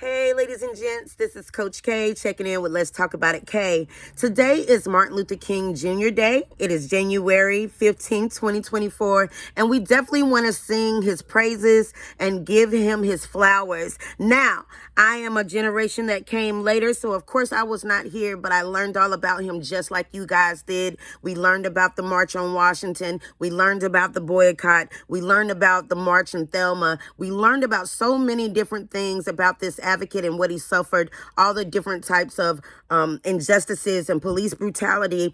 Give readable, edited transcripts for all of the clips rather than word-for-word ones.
Hey, ladies and gents, this is Coach K checking in with Let's Talk About It K. Today is Martin Luther King Jr. Day. It is January 15, 2024, and we definitely want to sing his praises and give him his flowers. Now, I am a generation that came later, so of course I was not here, but I learned all about him just like you guys did. We learned about the March on Washington. We learned about the boycott. We learned about the March in Thelma. We learned about so many different things about this advocate and what he suffered, all the different types of injustices and police brutality,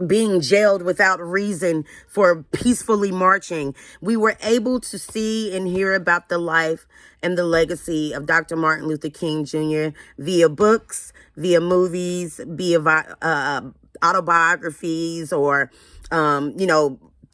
being jailed without reason for peacefully marching. We were able to see and hear about the life and the legacy of Dr. Martin Luther King Jr. via books, via movies, via autobiographies, or,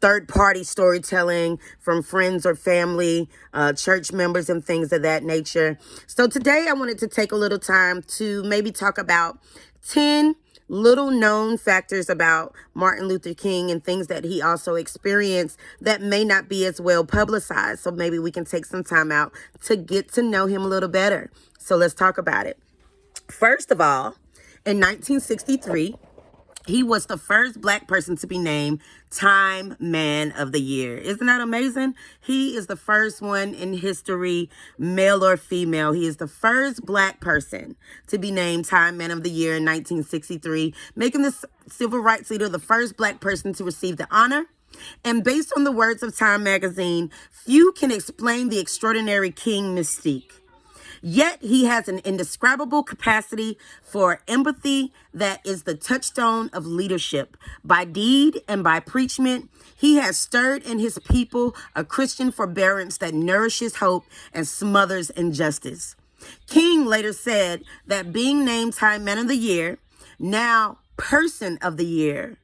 third-party storytelling from friends or family, church members, and things of that nature. So today I wanted to take a little time to maybe talk about 10 little known factors about Martin Luther King and things that he also experienced that may not be as well publicized. So maybe we can take some time out to get to know him a little better. So let's talk about it. First of all, in 1963, he was the first Black person to be named Time Man of the Year. Isn't that amazing? He is the first one in history, male or female. He is the first Black person to be named Time Man of the Year in 1963, making this civil rights leader the first Black person to receive the honor. And based on the words of Time magazine, few can explain the extraordinary King mystique. Yet he has an indescribable capacity for empathy that is the touchstone of leadership. By deed and by preachment, he has stirred in his people a Christian forbearance that nourishes hope and smothers injustice. King later said that being named Time Man of the Year, now Person of the Year,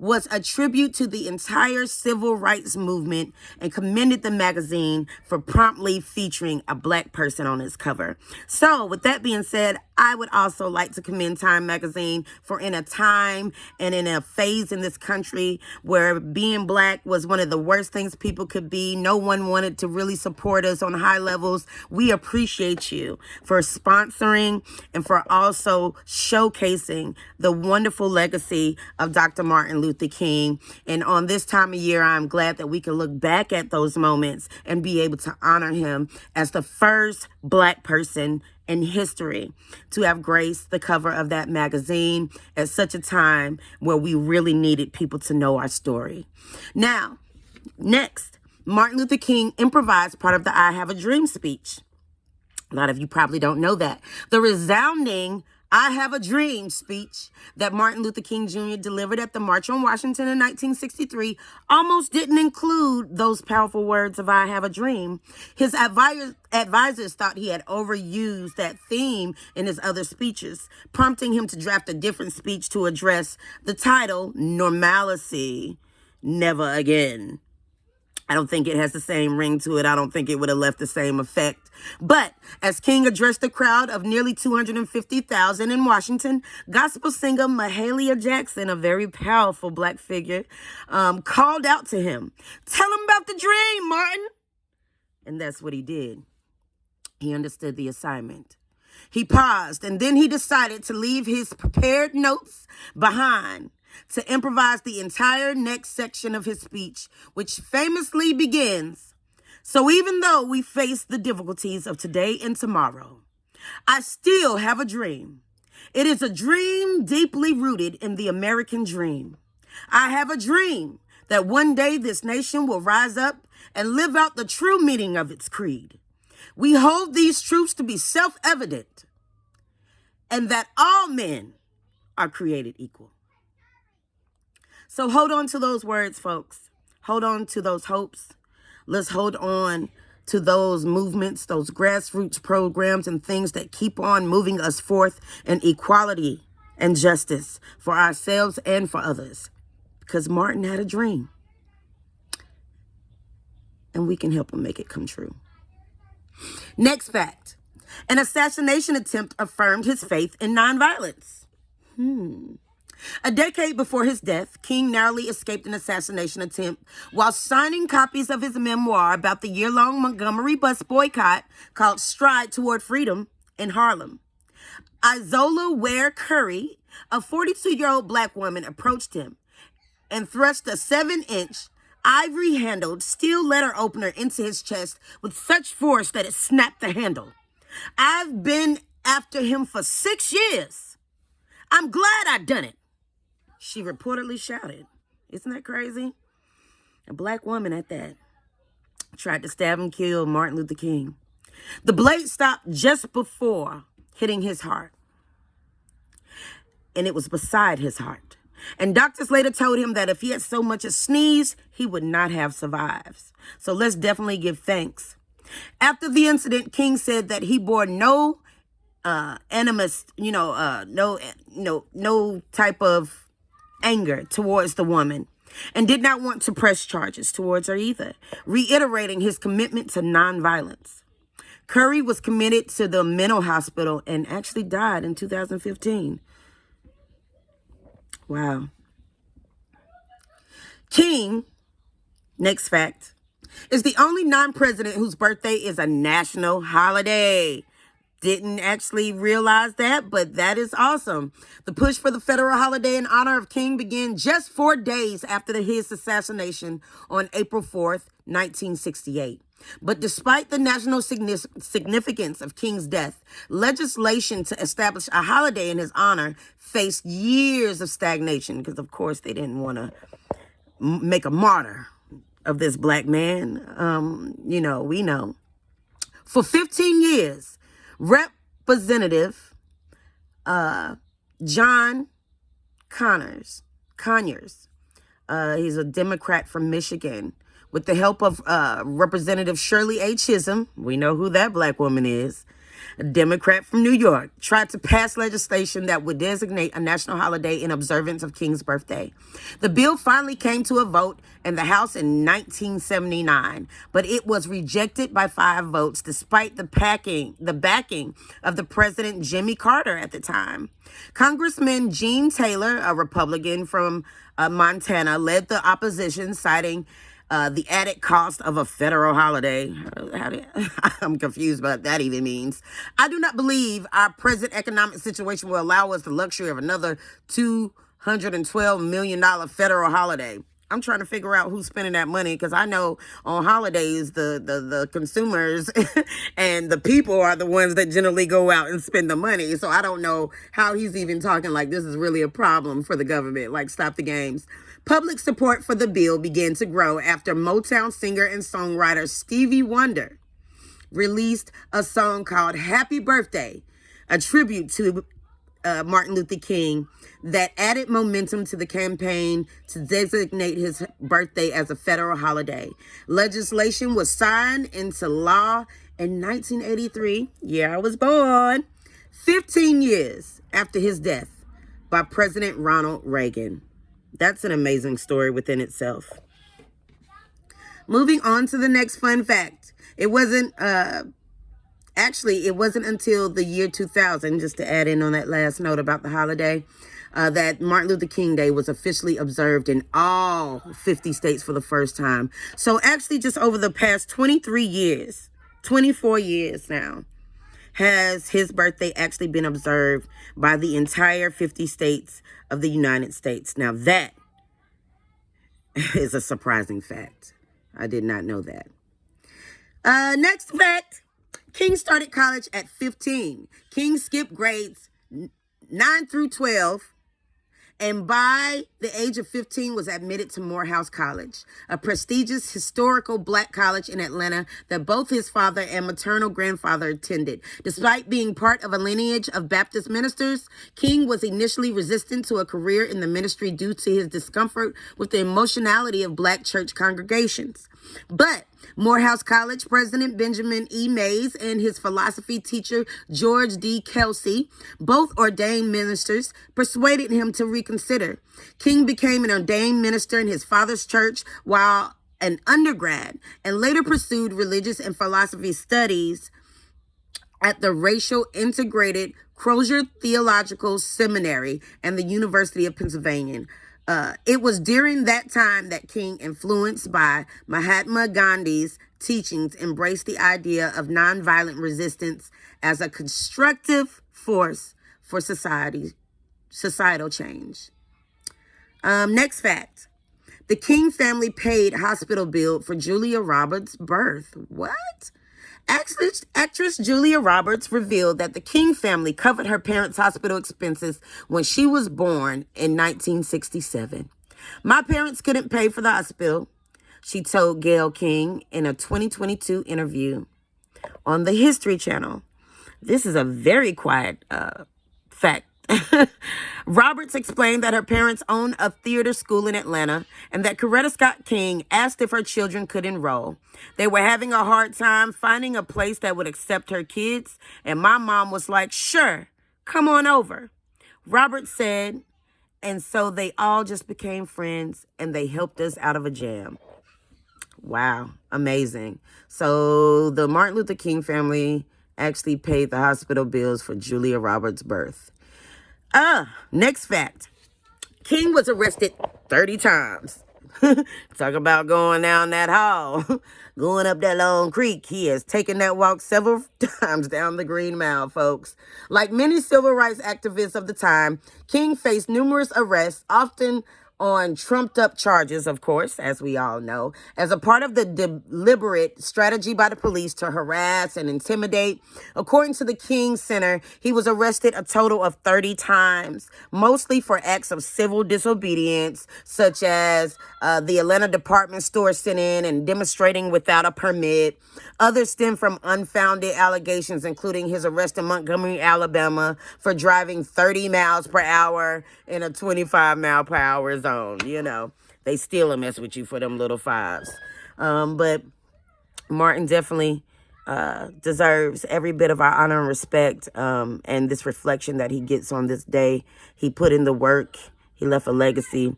was a tribute to the entire civil rights movement and commended the magazine for promptly featuring a Black person on its cover. So with that being said, I would also like to commend Time magazine for in a time and in a phase in this country where being Black was one of the worst things people could be. No one wanted to really support us on high levels. We appreciate you for sponsoring and for also showcasing the wonderful legacy of Dr. Martin Luther King. And on this time of year, I'm glad that we can look back at those moments and be able to honor him as the first Black person in history to have graced the cover of that magazine at such a time where we really needed people to know our story. Now, next, Martin Luther King improvised part of the I Have a Dream speech. A lot of you probably don't know that. The resounding I Have a Dream speech that Martin Luther King Jr. delivered at the March on Washington in 1963 almost didn't include those powerful words of I Have a Dream. His advisors thought he had overused that theme in his other speeches, prompting him to draft a different speech to address the title, Normalcy, Never Again. I don't think it has the same ring to it. I don't think it would have left the same effect. But as King addressed the crowd of nearly 250,000 in Washington, gospel singer Mahalia Jackson, a very powerful Black figure, called out to him, "Tell him about the dream, Martin." And that's what he did. He understood the assignment. He paused, and then he decided to leave his prepared notes behind to improvise the entire next section of his speech, which famously begins, "So even though we face the difficulties of today and tomorrow, I still have a dream. It is a dream deeply rooted in the American dream. I have a dream that one day this nation will rise up and live out the true meaning of its creed. We hold these truths to be self-evident, and that all men are created equal." So hold on to those words, folks. Hold on to those hopes. Let's hold on to those movements, those grassroots programs and things that keep on moving us forth in equality and justice for ourselves and for others. Because Martin had a dream. And we can help him make it come true. Next fact. An assassination attempt affirmed his faith in nonviolence. A decade before his death, King narrowly escaped an assassination attempt while signing copies of his memoir about the year-long Montgomery bus boycott called Stride Toward Freedom in Harlem. Izola Ware Curry, a 42-year-old black woman, approached him and thrust a 7-inch, ivory-handled steel letter opener into his chest with such force that it snapped the handle. "I've been after him for 6 years. I'm glad I done it," she reportedly shouted. Isn't that crazy? A black woman at that. Tried to stab and kill Martin Luther King. The blade stopped just before hitting his heart. And it was beside his heart. And doctors later told him that if he had so much as sneezed, he would not have survived. So let's definitely give thanks. After the incident, King said that he bore no animus, no type of anger towards the woman and did not want to press charges towards her either, reiterating his commitment to nonviolence. Curry was committed to the mental hospital and actually died in 2015. Wow. King, next fact, is the only non-president whose birthday is a national holiday. Didn't actually realize that, but that is awesome. The push for the federal holiday in honor of King began just 4 days after his assassination on April 4th, 1968. But despite the national significance of King's death, legislation to establish a holiday in his honor faced years of stagnation because, of course, they didn't want to make a martyr of this black man. We know. For 15 years, Representative John Conyers, he's a Democrat from Michigan, with the help of Representative Shirley A. Chisholm, we know who that black woman is, a Democrat from New York, tried to pass legislation that would designate a national holiday in observance of King's birthday. The bill finally came to a vote in the House in 1979, but it was rejected by 5 votes despite the backing of the President Jimmy Carter at the time. Congressman Gene Taylor, a Republican from Montana, led the opposition, citing the added cost of a federal holiday. I'm confused about what that even means. "I do not believe our present economic situation will allow us the luxury of another $212 million federal holiday." I'm trying to figure out who's spending that money, because I know on holidays, the consumers and the people are the ones that generally go out and spend the money. So I don't know how he's even talking like this is really a problem for the government. Like, stop the games. Public support for the bill began to grow after Motown singer and songwriter Stevie Wonder released a song called Happy Birthday, a tribute to Martin Luther King, that added momentum to the campaign to designate his birthday as a federal holiday. Legislation was signed into law in 1983. Yeah, I was born. 15 years after his death by President Ronald Reagan. That's an amazing story within itself. Moving on to the next fun fact. It wasn't until the year 2000, just to add in on that last note about the holiday, that Martin Luther King Day was officially observed in all 50 states for the first time. So actually just over the past 24 years now, has his birthday actually been observed by the entire 50 states of the United States. Now that is a surprising fact. I did not know that. Next fact. King started college at 15. King skipped grades 9 through 12, and by the age of 15 was admitted to Morehouse College, a prestigious historical black college in Atlanta that both his father and maternal grandfather attended. Despite being part of a lineage of Baptist ministers, King was initially resistant to a career in the ministry due to his discomfort with the emotionality of black church congregations. But Morehouse College President Benjamin E. Mays and his philosophy teacher George D. Kelsey, both ordained ministers, persuaded him to reconsider. King became an ordained minister in his father's church while an undergrad and later pursued religious and philosophy studies at the Racial Integrated Crozer Theological Seminary and the University of Pennsylvania. It was during that time that King, influenced by Mahatma Gandhi's teachings, embraced the idea of nonviolent resistance as a constructive force for societal change. Next fact. The King family paid hospital bill for Julia Roberts' birth. What? Actress Julia Roberts revealed that the King family covered her parents' hospital expenses when she was born in 1967. My parents couldn't pay for the hospital, she told Gayle King in a 2022 interview on the History Channel. This is a very quiet fact. Roberts explained that her parents owned a theater school in Atlanta and that Coretta Scott King asked if her children could enroll. They were having a hard time finding a place that would accept her kids, and my mom was like, sure, come on over. Roberts said, and so they all just became friends and they helped us out of a jam. Wow, amazing. So the Martin Luther King family actually paid the hospital bills for Julia Roberts' birth. Next fact. King was arrested 30 times. Talk about going down that hall. Going up that long creek. He has taken that walk several times down the Green Mile, folks. Like many civil rights activists of the time, King faced numerous arrests, often on trumped-up charges, of course, as we all know, as a part of the deliberate strategy by the police to harass and intimidate. According to the King Center, he was arrested a total of 30 times, mostly for acts of civil disobedience, such as the Atlanta department store sitting and demonstrating without a permit. Others stem from unfounded allegations, including his arrest in Montgomery, Alabama, for driving 30 miles per hour in a 25-mile-per-hour zone. You know, they still mess with you for them little fives. But Martin definitely deserves every bit of our honor and respect, and this reflection that he gets on this day. He put in the work. He left a legacy.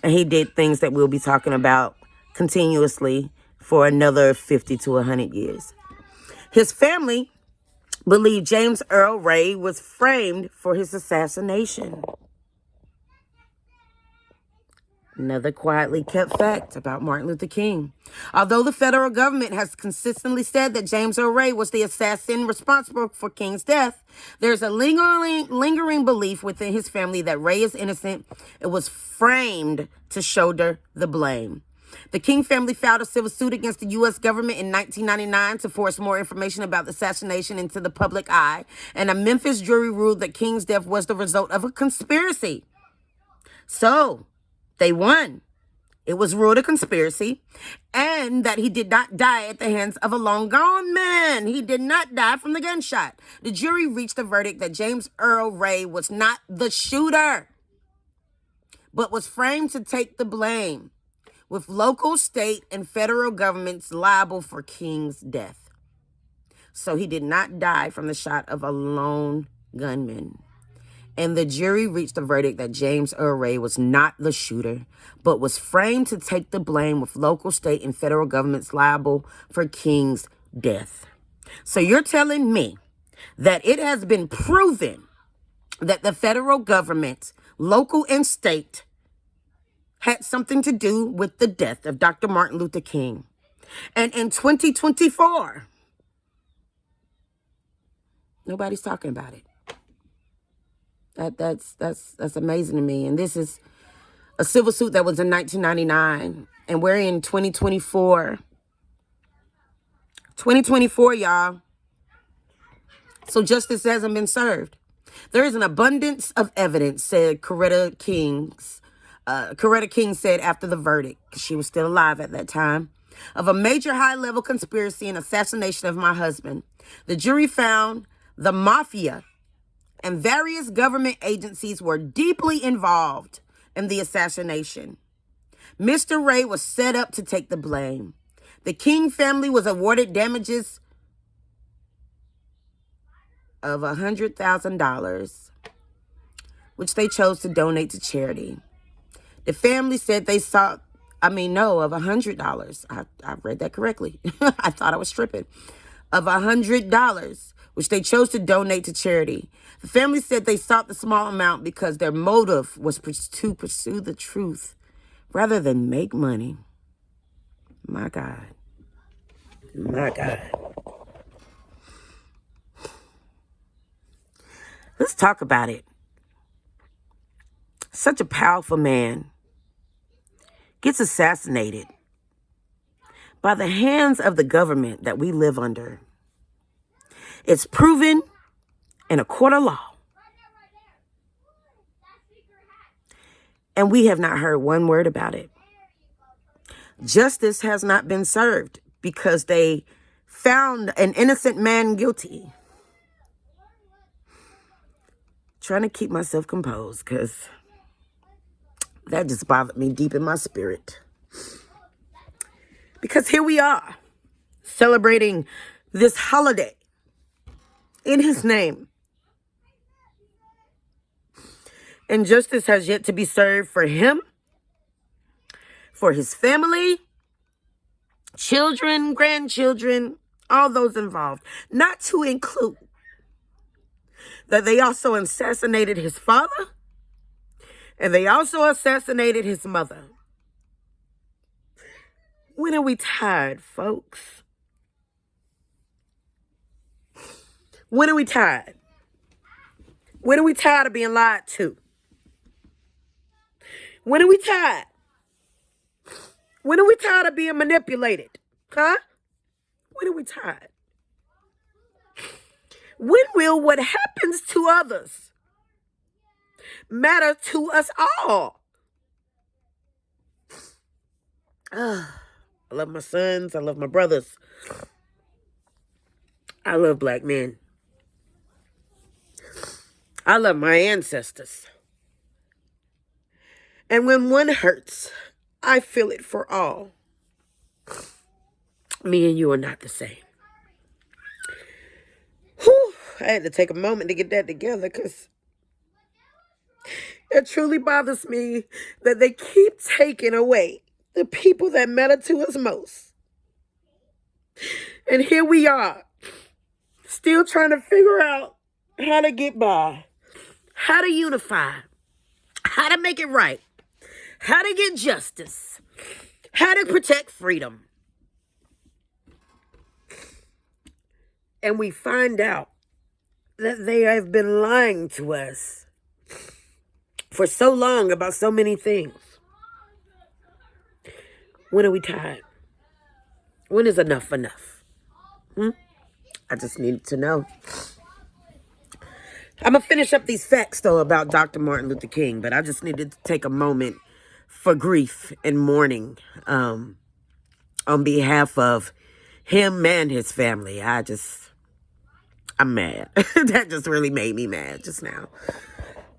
And he did things that we'll be talking about continuously for another 50 to 100 years. His family believed James Earl Ray was framed for his assassination. Another quietly kept fact about Martin Luther King. Although the federal government has consistently said that James Earl Ray was the assassin responsible for King's death, there's a lingering belief within his family that Ray is innocent and was framed to shoulder the blame. The King family filed a civil suit against the U.S. government in 1999 to force more information about the assassination into the public eye, and a Memphis jury ruled that King's death was the result of a conspiracy. So, they won. It was ruled a conspiracy, and that he did not die at the hands of a long gone man. He did not die from the gunshot. The jury reached a verdict that James Earl Ray was not the shooter, but was framed to take the blame, with local, state, and federal governments liable for King's death. So he did not die from the shot of a lone gunman. And the jury reached a verdict that James Earl Ray was not the shooter, but was framed to take the blame, with local, state, and federal governments liable for King's death. So you're telling me that it has been proven that the federal government, local and state, had something to do with the death of Dr. Martin Luther King. And in 2024, nobody's talking about it. That's amazing to me. And this is a civil suit that was in 1999, and we're in 2024. 2024, y'all. So justice hasn't been served. There is an abundance of evidence, said Coretta King said after the verdict, because she was still alive at that time, of a major high-level conspiracy and assassination of my husband. The jury found the mafia and various government agencies were deeply involved in the assassination. Mr. Ray was set up to take the blame. The King family was awarded damages of $100,000, which they chose to donate to charity. The family said they sought, of $100. I read that correctly. I thought I was tripping. of $100, which they chose to donate to charity. The family said they sought the small amount because their motive was to pursue the truth rather than make money. My God. My God. Let's talk about it. Such a powerful man gets assassinated by the hands of the government that we live under. It's proven in a court of law. And we have not heard one word about it. Justice has not been served because they found an innocent man guilty. Trying to keep myself composed because that just bothered me deep in my spirit. Because here we are, celebrating this holiday in his name. And justice has yet to be served for him, for his family, children, grandchildren, all those involved. Not to include that they also assassinated his father and they also assassinated his mother. When are we tired, folks? When are we tired? When are we tired of being lied to? When are we tired? When are we tired of being manipulated? Huh? When are we tired? When will what happens to others matter to us all? I love my sons. I love my brothers. I love black men. I love my ancestors. And when one hurts, I feel it for all. Me and you are not the same. Whew, I had to take a moment to get that together because it truly bothers me that they keep taking away the people that matter to us most. And here we are, still trying to figure out how to get by, how to unify, how to make it right, how to get justice, how to protect freedom. And we find out that they have been lying to us for so long about so many things. When are we tired? When is enough enough? I just needed to know. I'm going to finish up these facts, though, about Dr. Martin Luther King, but I just needed to take a moment for grief and mourning on behalf of him and his family. I'm mad. That just really made me mad just now.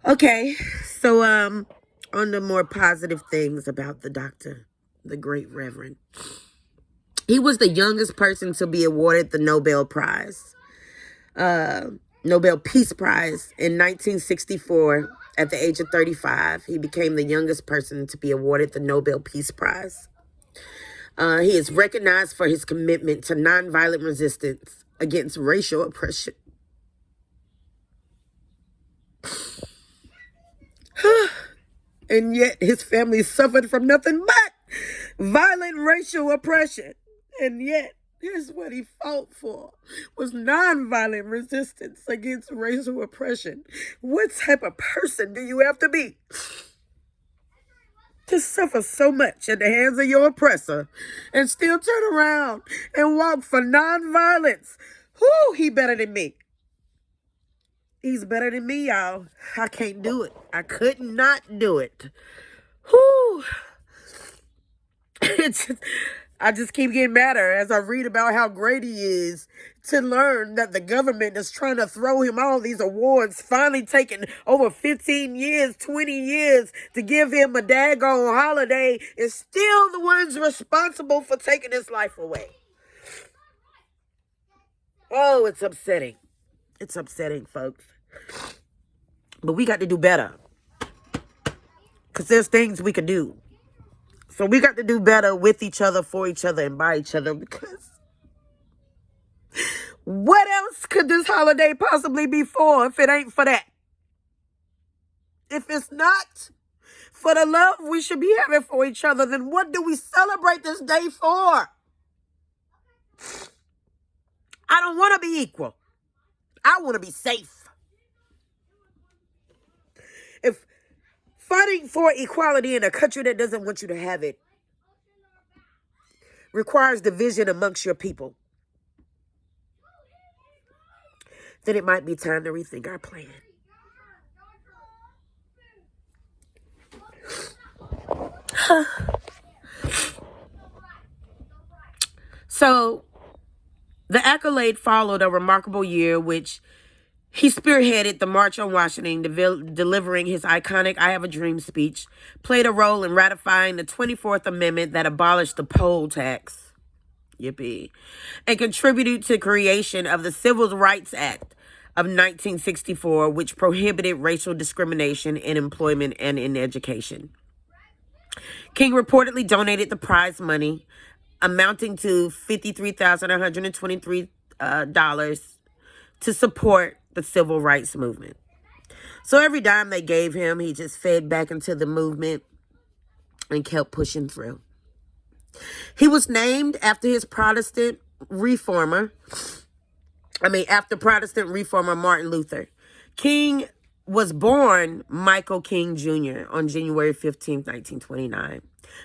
Okay, so on the more positive things about the doctor, the great Reverend. He was the youngest person to be awarded the Nobel Prize, Nobel Peace Prize in 1964 at the age of 35. He became the youngest person to be awarded the Nobel Peace Prize. He is recognized for his commitment to nonviolent resistance against racial oppression. And yet his family suffered from nothing but violent racial oppression. And yet, here's what he fought for, was nonviolent resistance against racial oppression. What type of person do you have to be to suffer so much at the hands of your oppressor and still turn around and walk for nonviolence? Whoo, he better than me. He's better than me, y'all. I can't do it. I could not do it. Whoo. I just keep getting madder as I read about how great he is, to learn that the government is trying to throw him all these awards, finally taking over 15 years, 20 years to give him a daggone holiday, is still the ones responsible for taking his life away. Oh, it's upsetting. It's upsetting, folks. But we got to do better. Because there's things we can do. So we got to do better with each other, for each other, and by each other. Because What else could this holiday possibly be for if it ain't for that? If it's not for the love we should be having for each other, then what do we celebrate this day for? I don't want to be equal. I want to be safe. If fighting for equality in a country that doesn't want you to have it requires division amongst your people, then it might be time to rethink our plan. So, the accolade followed a remarkable year, which he spearheaded the March on Washington, delivering his iconic I Have a Dream speech, played a role in ratifying the 24th Amendment that abolished the poll tax, yippee, and contributed to the creation of the Civil Rights Act of 1964, which prohibited racial discrimination in employment and in education. King reportedly donated the prize money, amounting to $53,123 to support the civil rights movement. So every dime they gave him, he just fed back into the movement and kept pushing through. He was named after Protestant reformer Martin Luther. King was born Michael King Jr. on January 15, 1929.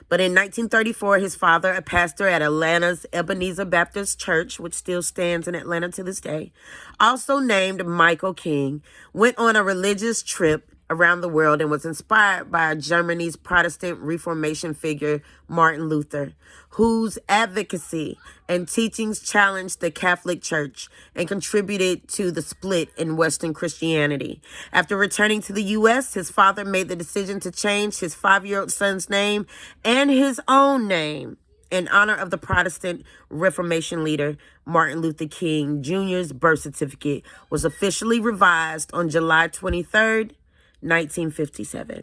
But in 1934, his father, a pastor at Atlanta's Ebenezer Baptist Church, which still stands in Atlanta to this day, also named Michael King, went on a religious trip around the world and was inspired by Germany's Protestant Reformation figure, Martin Luther, whose advocacy and teachings challenged the Catholic Church and contributed to the split in Western Christianity. After returning to the U.S., his father made the decision to change his 5-year-old son's name and his own name in honor of the Protestant Reformation leader. Martin Luther King Jr.'s birth certificate was officially revised on July 23rd, 1957.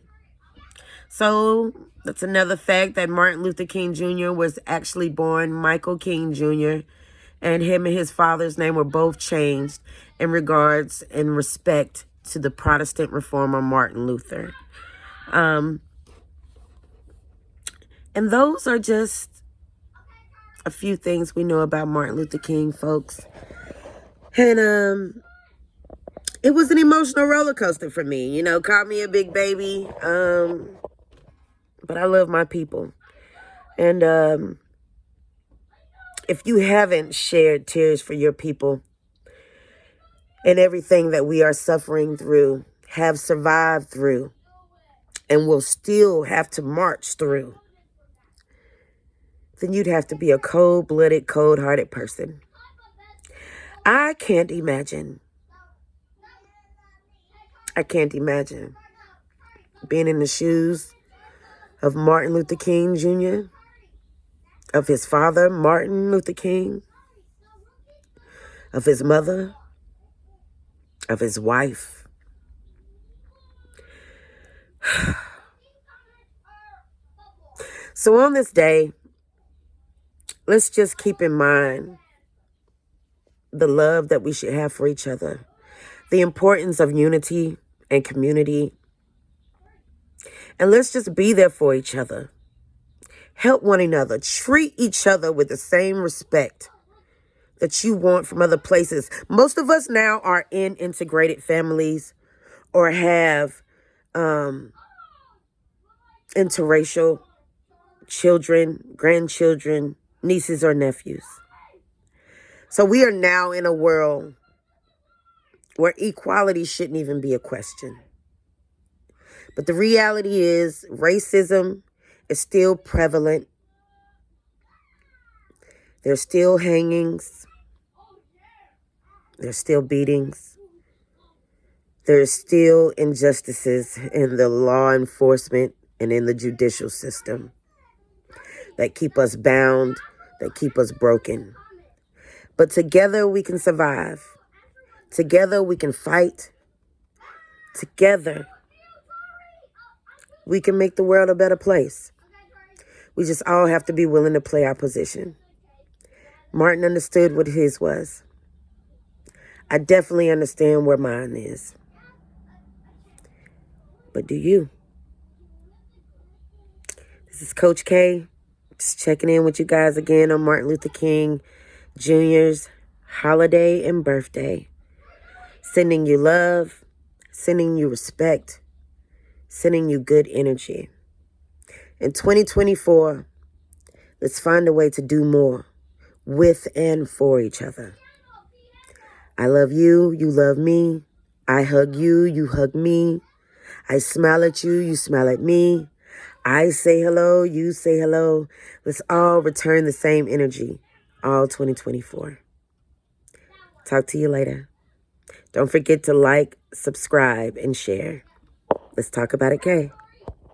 So that's another fact, that Martin Luther King Jr. was actually born Michael King Jr., and him and his father's name were both changed in regards and respect to the Protestant reformer Martin Luther. And those are just a few things we know about Martin Luther King, folks. And it was an emotional roller coaster for me. You know, call me a big baby. But I love my people. And if you haven't shared tears for your people and everything that we are suffering through, have survived through, and will still have to march through, then you'd have to be a cold-blooded, cold-hearted person. I can't imagine being in the shoes of Martin Luther King Jr., of his father, Martin Luther King, of his mother, of his wife. So on this day, let's just keep in mind the love that we should have for each other, the importance of unity and community. And let's just be there for each other. Help one another. Treat each other with the same respect that you want from other places. Most of us now are in integrated families or have interracial children, grandchildren, nieces or nephews. So we are now in a world where equality shouldn't even be a question. But the reality is racism is still prevalent. There's still hangings. There's still beatings. There's still injustices in the law enforcement and in the judicial system that keep us bound, that keep us broken. But together we can survive. Together we can fight. Together we can make the world a better place. We just all have to be willing to play our position. Martin understood what his was. I definitely understand where mine is. But do you? This is Coach K. Just checking in with you guys again on Martin Luther King Jr.'s holiday and birthday. Sending you love, sending you respect, sending you good energy. In 2024, let's find a way to do more with and for each other. I love you, you love me. I hug you, you hug me. I smile at you, you smile at me. I say hello, you say hello. Let's all return the same energy all 2024. Talk to you later. Don't forget to like, subscribe, and share. Let's talk about it, Kay.